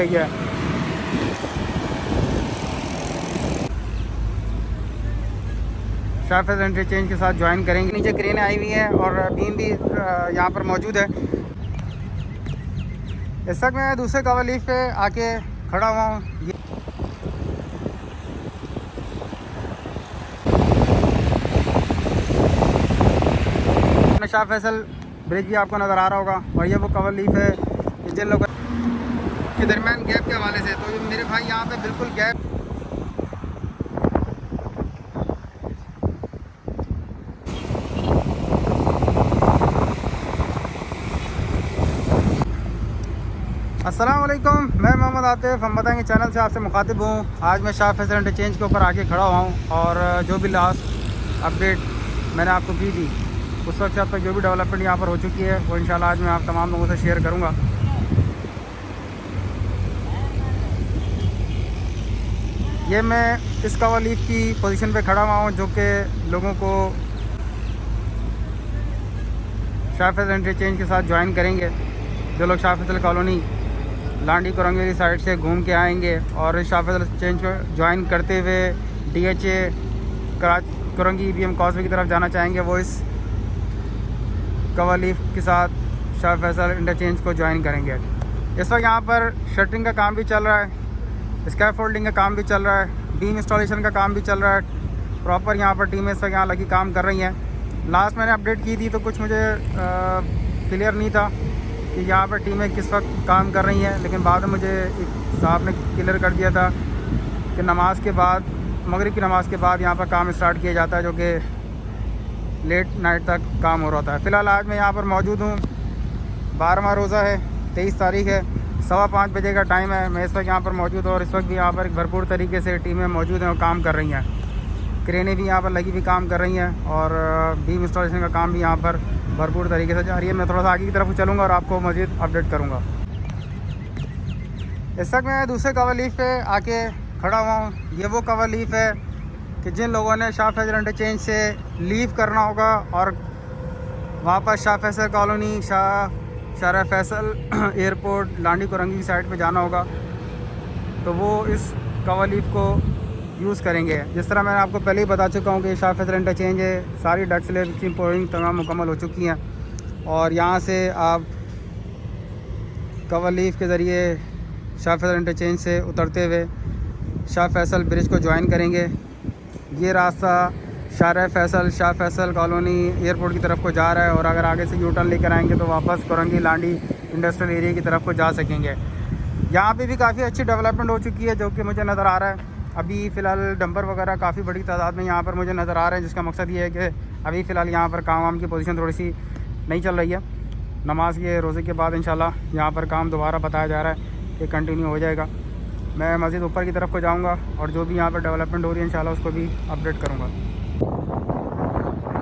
गया। शाह फैसल इंटरचेंज के साथ ज्वाइन करेंगे। नीचे क्रेन आई हुई है और बीम भी यहाँ पर मौजूद है। इस वक्त मैं दूसरे कवर लीफ पे आके खड़ा हुआ हूँ। शाह फैसल ब्रिज भी आपको नज़र आ रहा होगा और ये वो कवर लीफ है कि जिन लोगों के दरमियान गैप के हवाले से, तो मेरे भाई यहाँ पे बिल्कुल गैप। अस्सलाम वालेकुम, मैं मोहम्मद आतिफ, हम बताएंगे चैनल से आपसे मुखातिब हूँ। आज मैं शाह फैसल इंटरचेंज के ऊपर आके खड़ा हुआ हूँ और जो भी लास्ट अपडेट मैंने आपको की थी उस वक्त से अब तक जो भी डेवलपमेंट यहाँ पर हो चुकी है वो इंशाल्लाह आज मैं आप तमाम लोगों से शेयर करूँगा। ये मैं इस कवर लीफ की पोजीशन पे खड़ा हुआ हूँ जो कि लोगों को शाह फैसल इंटरचेंज के साथ ज्वाइन करेंगे। जो लोग शाह फैसल कॉलोनी लांडी कुरंगी साइड से घूम के आएंगे और शाह फैसल इंटरचेंज को ज्वाइन करते हुए DHA कुरंगी BM कॉस्वे की तरफ जाना चाहेंगे, वो इस कवर लीफ के साथ शाह फैसल इंटरचेंज को ज्वाइन करेंगे। इस वक्त यहाँ पर शटरिंग का काम भी चल रहा है, स्कैफ फोल्डिंग का काम भी चल रहा है, बीम इंस्टॉलेशन का काम भी चल रहा है। प्रॉपर यहाँ पर टीमें इस वक्त यहाँ लगी काम कर रही हैं। लास्ट मैंने अपडेट की थी तो कुछ मुझे क्लियर नहीं था कि यहाँ पर टीमें किस वक्त काम कर रही हैं, लेकिन बाद में मुझे एक साहब ने क्लियर कर दिया था कि नमाज के बाद, मगरिब की नमाज़ के बाद यहाँ पर काम स्टार्ट किया जाता है, जो कि लेट नाइट तक काम हो रहा है। फ़िलहाल आज मैं यहाँ पर मौजूद हूँ। 12वां रोज़ा है, 23 तारीख है, 5:15 बजे का टाइम है। मैं इस वक्त यहाँ पर मौजूद हूँ और इस वक्त भी यहाँ पर भरपूर तरीके से टीमें मौजूद हैं और काम कर रही हैं। क्रेनें भी यहाँ पर लगी भी काम कर रही हैं और बीम इंस्टॉलेशन का काम भी यहाँ पर भरपूर तरीके से जा रही है। मैं थोड़ा सा आगे की तरफ चलूँगा और आपको मज़ीद अपडेट करूँगा। इस वक्त मैं दूसरे कवर लीफ पे आके खड़ा हुआ हूँ। ये वो कवर लीफ है कि जिन लोगों ने शाह फैसल इंटरचेंज से लीव करना होगा और वापस शाह फैसल कॉलोनी शाह फैसल एयरपोर्ट लांडी कुरंगी की साइड पे जाना होगा, तो वो इस कवर लीफ को यूज़ करेंगे। जिस तरह मैंने आपको पहले ही बता चुका हूँ कि शाह फैसल इंटरचेंज है, सारी डक स्लैब की पोरिंग तमाम मुकम्मल हो चुकी हैं और यहाँ से आप कवर लीफ के ज़रिए शाह फैसल इंटरचेंज से उतरते हुए शाह फैसल ब्रिज को ज्वाइन करेंगे। ये रास्ता शाह फैसल कॉलोनी एयरपोर्ट की तरफ को जा रहा है और अगर आगे से U-टर्न लेकर आएंगे तो वापस कुरंगी लांडी इंडस्ट्रियल एरिया की तरफ को जा सकेंगे। यहाँ पे भी काफ़ी अच्छी डेवलपमेंट हो चुकी है जो कि मुझे नज़र आ रहा है। अभी फ़िलहाल डंपर वगैरह काफ़ी बड़ी तादाद में यहाँ पर मुझे नज़र आ रहे हैं, जिसका मकसद ये है कि अभी फ़िलहाल यहाँ पर काम वाम की पोजीशन थोड़ी सी नहीं चल रही है। नमाज के रोज़े के बाद इंशाल्लाह यहाँ पर काम दोबारा बताया जा रहा है कि कंटिन्यू हो जाएगा। मैं मज़ीद ऊपर की तरफ को जाऊँगा और जो भी यहाँ पर डेवलपमेंट हो रही है इंशाल्लाह उसको भी अपडेट करूँगा।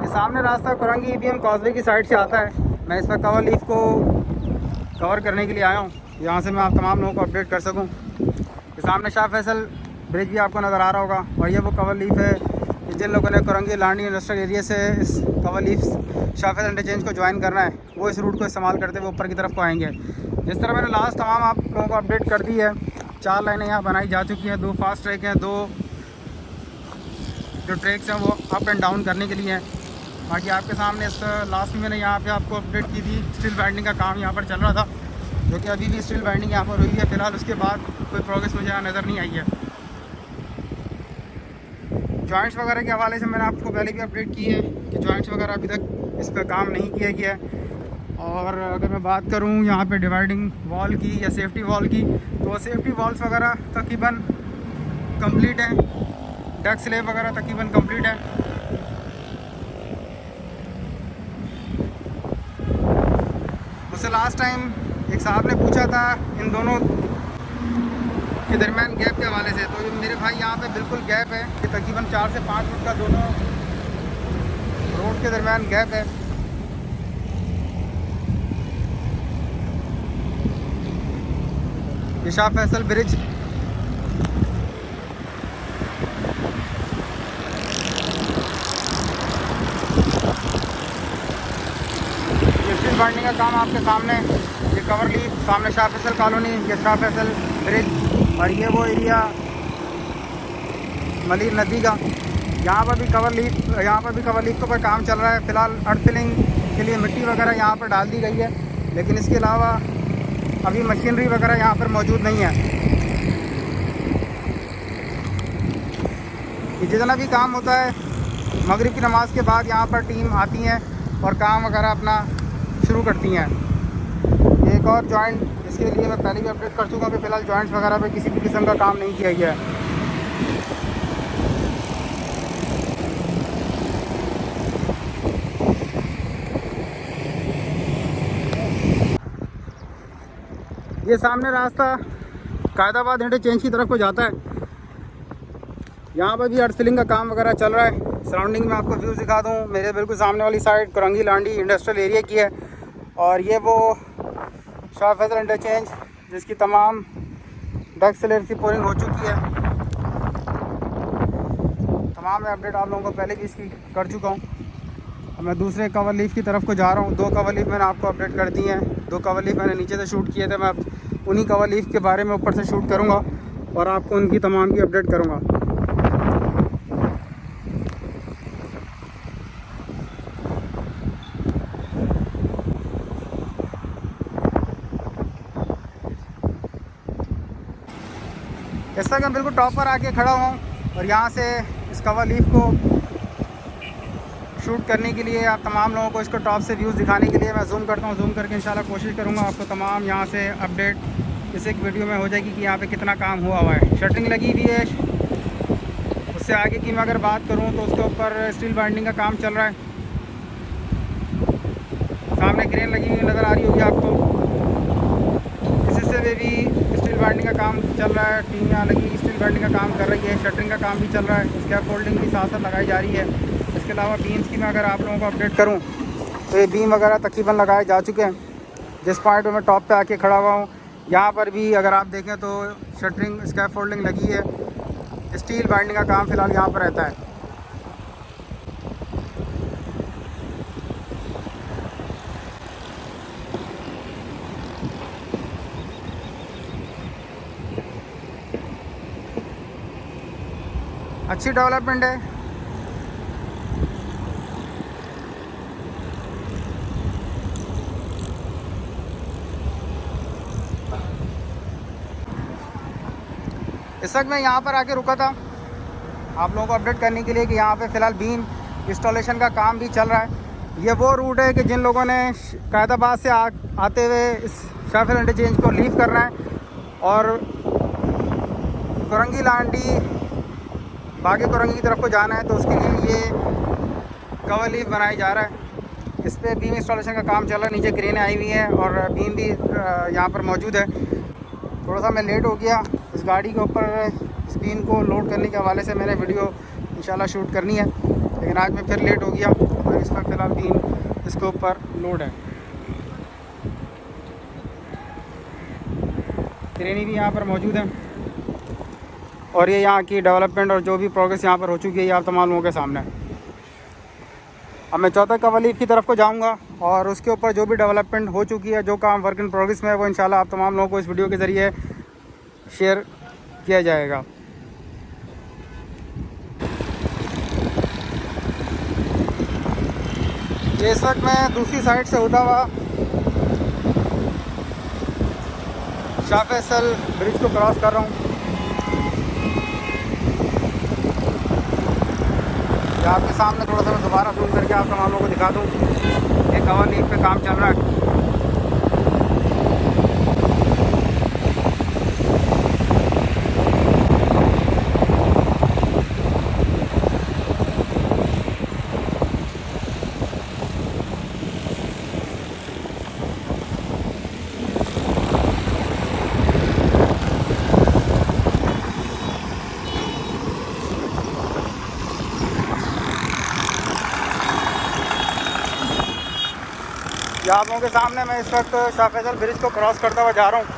ये सामने रास्ता कुरंगी BM कॉस्वे की साइड से आता है। मैं इस वक्त कवर लीफ को कवर करने के लिए आया हूँ, यहाँ से मैं आप तमाम लोगों को अपडेट कर सकूँ। ये सामने शाह फैसल ब्रिज भी आपको नज़र आ रहा होगा और ये वो कवर लीफ है कि जिन लोगों ने कुरंगी लांडी इंडस्ट्रियल एरिया से इस cover leaf Shah Faisal interchange को ज्वाइन करना है, वो इस रूट को इस्तेमाल करते हुए ऊपर की तरफ को आएंगे। जिस तरह मैंने लास्ट तमाम आप लोगों को अपडेट कर दी है, 4 लाइनें यहाँ बनाई जा चुकी हैं, 2 फास्ट ट्रैक हैं, 2 जो ट्रैक्स हैं वो अप एंड डाउन करने के लिए हैं। बाकी आपके सामने इस लास्ट में मैंने यहाँ पे आपको अपडेट की थी, स्टील बाइंडिंग का काम यहाँ पर चल रहा था, जो कि अभी भी स्टील बाइंडिंग यहाँ पर हुई है। फ़िलहाल उसके बाद कोई प्रोग्रेस मुझे यहाँ नज़र नहीं आई है। जॉइंट्स वगैरह के हवाले से मैंने आपको पहले भी अपडेट की है कि जॉइंट्स वगैरह अभी तक इस पर काम नहीं किया गया है। और अगर मैं बात करूँ यहाँ पे डिवाइडिंग वॉल की या सेफ्टी वॉल की, तो सेफ्टी वॉल्स वगैरह तकरीबन कंप्लीट हैं, डक स्लैब वगैरह तकरीबन कंप्लीट है। मुझसे लास्ट टाइम एक साहब ने पूछा था इन दोनों के दरमियान गैप के हवाले से, तो मेरे भाई यहाँ पे बिल्कुल गैप है कि तकरीबन 4 से 5 फुट का दोनों रोड के दरमियान गैप है। ये शाह फैसल ब्रिज बाइंडिंग का काम आपके सामने, ये कवर लीफ सामने शाह फैसल कॉलोनी, ये शाह फैसल ब्रिज, और ये वो एरिया मलिर नदी का। यहाँ पर भी कवर लीफ के ऊपर काम चल रहा है। फ़िलहाल अर्थ फिलिंग के लिए मिट्टी वगैरह यहाँ पर डाल दी गई है, लेकिन इसके अलावा अभी मशीनरी वगैरह यहाँ पर मौजूद नहीं है। ये जितना भी काम होता है मगरिब की नमाज़ के बाद यहाँ पर टीम आती हैं और काम वगैरह अपना शुरू करती हैं। एक और जॉइंट, इसके लिए मैं पहले भी अपडेट कर चुका हूँ कि फ़िलहाल जॉइंट्स वगैरह पे किसी भी किस्म का काम नहीं किया गया है। ये सामने रास्ता कायदाबाद इंटरचेंज की तरफ को जाता है। यहाँ पर भी अर्थ फिलिंग का काम वगैरह चल रहा है। सराउंडिंग में आपको व्यूज़ दिखा दूँ, मेरे बिल्कुल सामने वाली side Korangi Landhi industrial area की है, और ये वो शाह फैसल इंटरचेंज जिसकी तमाम डक स्लेट्स की पोरिंग हो चुकी है। तमाम अपडेट आप लोगों को पहले भी इसकी कर चुका हूँ। अब मैं दूसरे कवर लीफ की तरफ को जा रहा हूँ। 2 कवर लीफ मैंने आपको अपडेट कर दी हैं। 2 कवर लीफ मैंने नीचे से शूट किए थे। मैं उन्हीं कवर लीफ के बारे में ऊपर से शूट करूँगा और आपको उनकी तमाम की अपडेट करूँगा। इस तक मैं बिल्कुल टॉप पर आके खड़ा हुआ हूँ और यहाँ से इस कवर लीफ को शूट करने के लिए, आप तमाम लोगों को इसको टॉप से व्यूज़ दिखाने के लिए मैं जूम करता हूँ। जूम करके इंशाल्लाह कोशिश करूँगा आपको तमाम यहाँ से अपडेट इस एक वीडियो में हो जाएगी कि यहाँ पे कितना काम हुआ है। शटरिंग लगी हुई है। उससे आगे की मैं अगर बात करूँ तो उसके ऊपर स्टील बाइंडिंग का काम चल रहा है। सामने क्रेन लगी हुई नज़र आ रही होगी आपको। इस हिस्से में भी स्टील बाइंडिंग का काम चल रहा है। टीम यहाँ लगी स्टील बाइंडिंग का काम कर रही है। शटरिंग का काम भी चल रहा है। स्कैप फोल्डिंग भी साथ साथ लगाई जा रही है। इसके अलावा बीम्स की मैं अगर आप लोगों को अपडेट करूं तो ये बीम वगैरह तकरीबन लगाए जा चुके हैं। जिस पॉइंट पे मैं टॉप पे आके खड़ा हुआ हूं यहाँ पर भी अगर आप देखें तो शटरिंग स्कैप फोल्डिंग लगी है। स्टील बाइंडिंग का काम फ़िलहाल यहाँ पर रहता है। अच्छी डेवलपमेंट है। इस वक्त मैं यहाँ पर आके रुका था आप लोगों को अपडेट करने के लिए कि यहाँ पे फ़िलहाल बीम इंस्टॉलेशन का काम भी चल रहा है। ये वो रूट है कि जिन लोगों ने कायदाबाद से आते हुए इस शाह फैसल इंटरचेंज को लीव करना है और कुरंगी लांडी बागी कुरंगी की तरफ को जाना है, तो उसके लिए ये कवर लीफ बनाया जा रहा है। इस पर बीम इंस्टॉलेशन का काम चल रहा है। नीचे क्रेनें आई हुई हैं और बीम भी यहाँ पर मौजूद है। थोड़ा सा मैं लेट हो गया। इस गाड़ी के ऊपर इस बीम को लोड करने के हवाले से मैंने वीडियो इंशाल्लाह शूट करनी है, लेकिन आज मैं फिर लेट हो गया और इस पर फ़िलहाल बीम इसके ऊपर लोड है। क्रेनी भी यहाँ पर मौजूद है और ये यहाँ की डेवलपमेंट और जो भी प्रोग्रेस यहाँ पर हो चुकी है ये आप तमाम लोगों के सामने है। अब मैं चौथा कवर लीफ की तरफ को जाऊँगा और उसके ऊपर जो भी डेवलपमेंट हो चुकी है, जो काम वर्क इन प्रोग्रेस में है, वो इंशाल्लाह आप तमाम लोगों को इस वीडियो के ज़रिए शेयर किया जाएगा। ये इस वक्त मैं दूसरी साइड से होता हुआ शाह फैसल ब्रिज को क्रॉस कर रहा हूँ। आपके सामने थोड़ा सा मैं दोबारा जूम करके आप तमाम लोगों को दिखा दूँ। एक कवर लीफ पे काम चल रहा है। आप लोगों के सामने मैं इस वक्त शाह फैसल ब्रिज को क्रॉस करता हुआ जा रहा हूँ।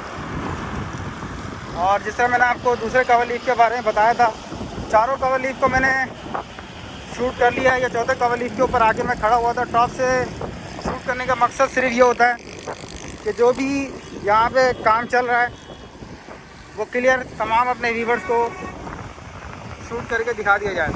और जिस तरह मैंने आपको दूसरे कवर लीफ के बारे में बताया था, चारों कवर लीफ को मैंने शूट कर लिया है। या चौथे कवर लीफ के ऊपर आके मैं खड़ा हुआ था। टॉप से शूट करने का मकसद सिर्फ ये होता है कि जो भी यहाँ पे काम चल रहा है वो क्लियर तमाम अपने व्यूवर्स को शूट करके दिखा दिया जाए।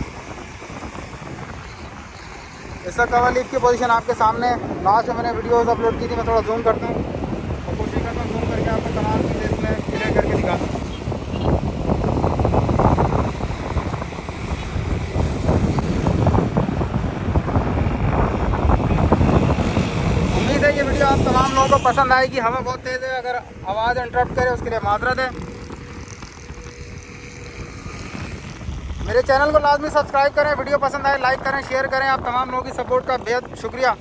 इसका कवर लीफ की पोजीशन आपके सामने। लास्ट में मैंने वीडियोस अपलोड की थी, मैं थोड़ा जूम करता हूँ और कोशिश करता हूँ जूम करके आपको तमाम चीज़ें इसमें क्लियर करके दिखा दूँ। उम्मीद है ये वीडियो आप तमाम लोगों को पसंद आएगी। हवा बहुत तेज़ है, अगर आवाज़ इंटरप्ट करे उसके लिए माजरत है। मेरे चैनल को लाजमी सब्सक्राइब करें, वीडियो पसंद आए लाइक करें, शेयर करें। आप तमाम लोगों की सपोर्ट का बेहद शुक्रिया।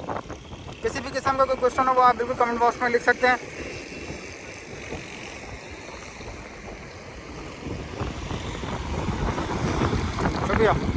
किसी भी किस्म का कोई क्वेश्चन हो वो आप बिल्कुल कमेंट बॉक्स में लिख सकते हैं। शुक्रिया।